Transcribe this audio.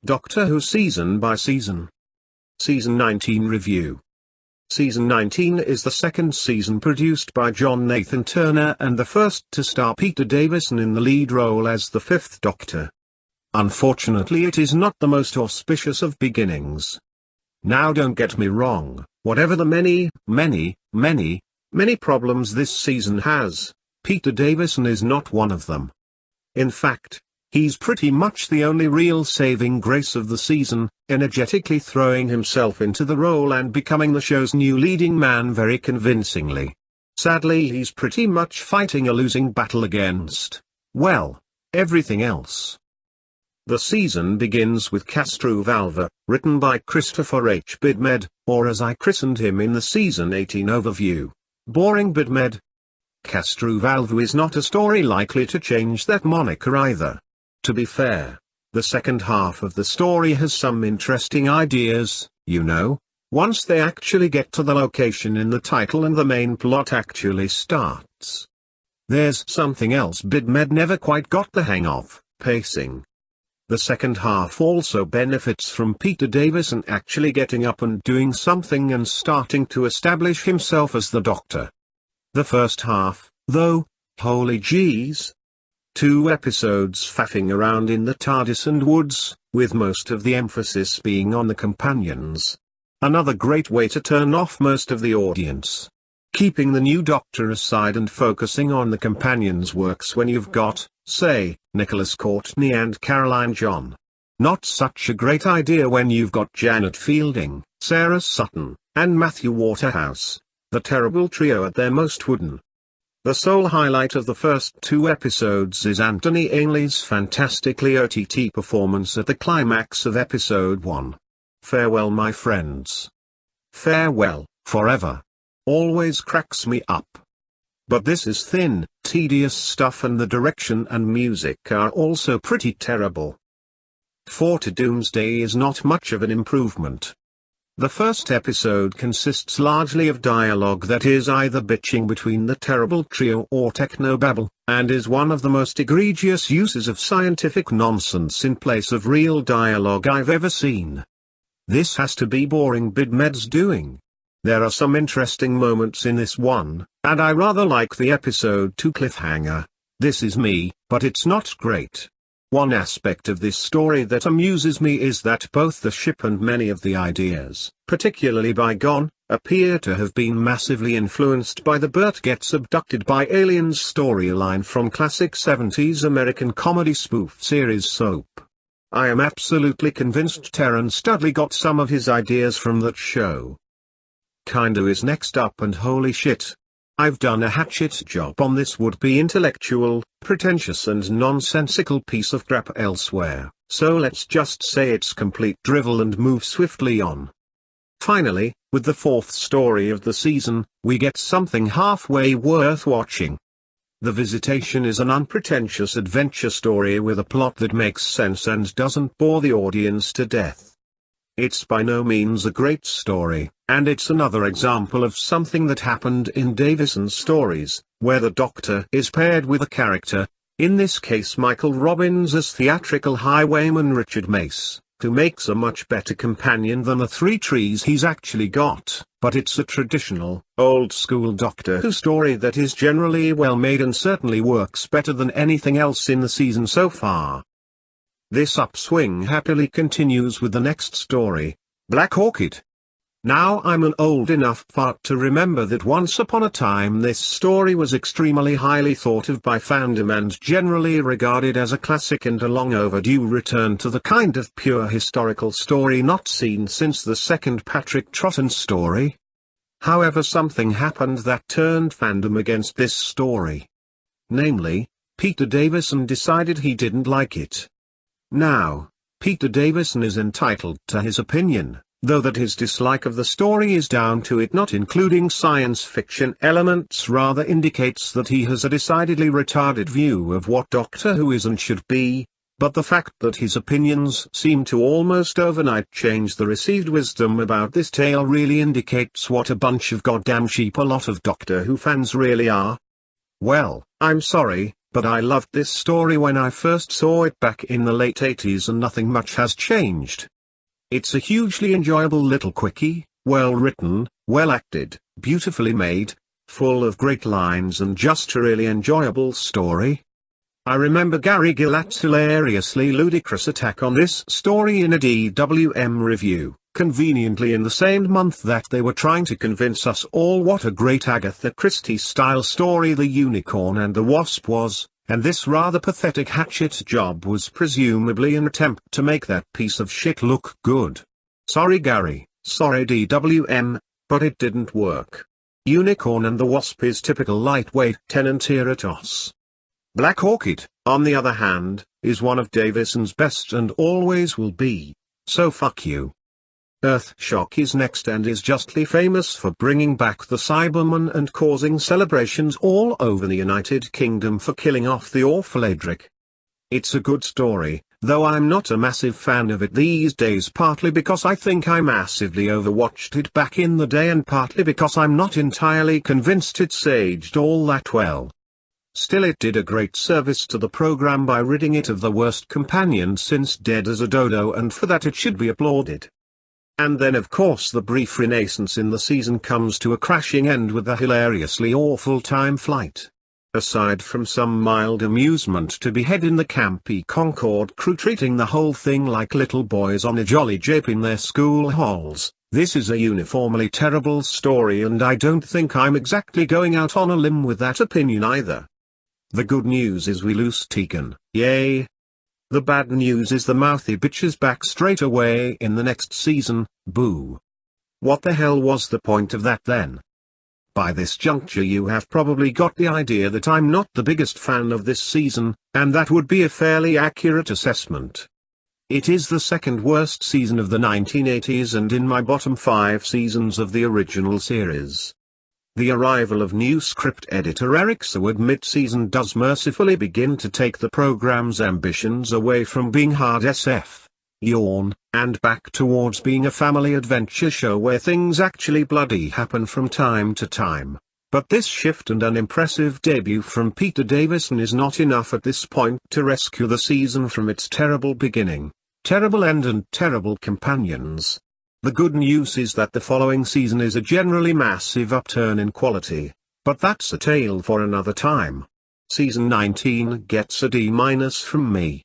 Doctor Who Season by Season. Season 19 Review. Season 19 is the second season produced by John Nathan Turner and the first to star Peter Davison in the lead role as the Fifth Doctor. Unfortunately, it is not the most auspicious of beginnings. Now don't get me wrong, whatever the many problems this season has, Peter Davison is not one of them. In fact, he's pretty much the only real saving grace of the season, energetically throwing himself into the role and becoming the show's new leading man very convincingly. Sadly, he's pretty much fighting a losing battle against, well, everything else. The season begins with Castrovalva, written by Christopher H. Bidmed, or as I christened him in the Season 18 overview, Boring Bidmed. Castrovalva is not a story likely to change that moniker either. To be fair, the second half of the story has some interesting ideas, once they actually get to the location in the title and the main plot actually starts. There's something else Bidmed never quite got the hang of: pacing. The second half also benefits from Peter Davison actually getting up and doing something and starting to establish himself as the Doctor. The first half, though, holy jeez. 2 episodes faffing around in the TARDIS and woods, with most of the emphasis being on the companions. Another great way to turn off most of the audience. Keeping the new Doctor aside and focusing on the companions works when you've got, say, Nicholas Courtney and Caroline John. Not such a great idea when you've got Janet Fielding, Sarah Sutton, and Matthew Waterhouse, the terrible trio at their most wooden. The sole highlight of the first 2 episodes is Anthony Ainley's fantastically OTT performance at the climax of episode 1. Farewell my friends. Farewell, forever. Always cracks me up. But this is thin, tedious stuff and the direction and music are also pretty terrible. 4 to Doomsday is not much of an improvement. The first episode consists largely of dialogue that is either bitching between the terrible trio or technobabble, and is one of the most egregious uses of scientific nonsense in place of real dialogue I've ever seen. This has to be Boring Bidmed's doing. There are some interesting moments in this one, and I rather like the episode 2 cliffhanger. This is me, but it's not great. One aspect of this story that amuses me is that both the ship and many of the ideas, particularly Bygone, appear to have been massively influenced by the Bert Gets Abducted by Aliens storyline from classic 70s American comedy spoof series Soap. I am absolutely convinced Terran Studley got some of his ideas from that show. Kinda is next up, and holy shit. I've done a hatchet job on this would-be intellectual, pretentious and nonsensical piece of crap elsewhere, so let's just say it's complete drivel and move swiftly on. Finally, with the 4th story of the season, we get something halfway worth watching. The Visitation is an unpretentious adventure story with a plot that makes sense and doesn't bore the audience to death. It's by no means a great story, and it's another example of something that happened in Davison's stories, where the Doctor is paired with a character, in this case Michael Robbins' theatrical highwayman Richard Mace, who makes a much better companion than the 3 trees he's actually got, but it's a traditional, old-school Doctor Who story that is generally well made and certainly works better than anything else in the season so far. This upswing happily continues with the next story, Black Orchid. Now I'm an old enough fart to remember that once upon a time this story was extremely highly thought of by fandom and generally regarded as a classic and a long overdue return to the kind of pure historical story not seen since the second Patrick Troughton story. However, something happened that turned fandom against this story. Namely, Peter Davison decided he didn't like it. Now, Peter Davison is entitled to his opinion, though that his dislike of the story is down to it not including science fiction elements rather indicates that he has a decidedly retarded view of what Doctor Who is and should be, but the fact that his opinions seem to almost overnight change the received wisdom about this tale really indicates what a bunch of goddamn sheep a lot of Doctor Who fans really are. Well, I'm sorry, But I loved this story when I first saw it back in the late 80s and nothing much has changed. It's a hugely enjoyable little quickie, well written, well acted, beautifully made, full of great lines and just a really enjoyable story. I remember Gary Gillat's hilariously ludicrous attack on this story in a DWM review, conveniently in the same month that they were trying to convince us all what a great Agatha Christie-style story The Unicorn and the Wasp was, and this rather pathetic hatchet job was presumably an attempt to make that piece of shit look good. Sorry Gary, sorry DWM, but it didn't work. Unicorn and the Wasp is typical lightweight Tenant-era toss. Black Orchid, on the other hand, is one of Davison's best and always will be. So fuck you. Earthshock is next and is justly famous for bringing back the Cybermen and causing celebrations all over the United Kingdom for killing off the awful Edric. It's a good story, though I'm not a massive fan of it these days, partly because I think I massively overwatched it back in the day and partly because I'm not entirely convinced it's aged all that well. Still, it did a great service to the program by ridding it of the worst companion since Dead as a Dodo, and for that it should be applauded. And then of course the brief renaissance in the season comes to a crashing end with the hilariously awful time flight. Aside from some mild amusement to be had in the campy Concorde crew treating the whole thing like little boys on a jolly jape in their school halls, this is a uniformly terrible story, and I don't think I'm exactly going out on a limb with that opinion either. The good news is we lose Tegan, yay. The bad news is the mouthy bitch is back straight away in the next season, boo. What the hell was the point of that then? By this juncture you have probably got the idea that I'm not the biggest fan of this season, and that would be a fairly accurate assessment. It is the second worst season of the 1980s and in my bottom 5 seasons of the original series. The arrival of new script editor Eric Seward mid-season does mercifully begin to take the program's ambitions away from being hard SF, yawn, and back towards being a family adventure show where things actually bloody happen from time to time. But this shift and an impressive debut from Peter Davison is not enough at this point to rescue the season from its terrible beginning, terrible end and terrible companions. The good news is that the following season is a generally massive upturn in quality, but that's a tale for another time. Season 19 gets a D- from me.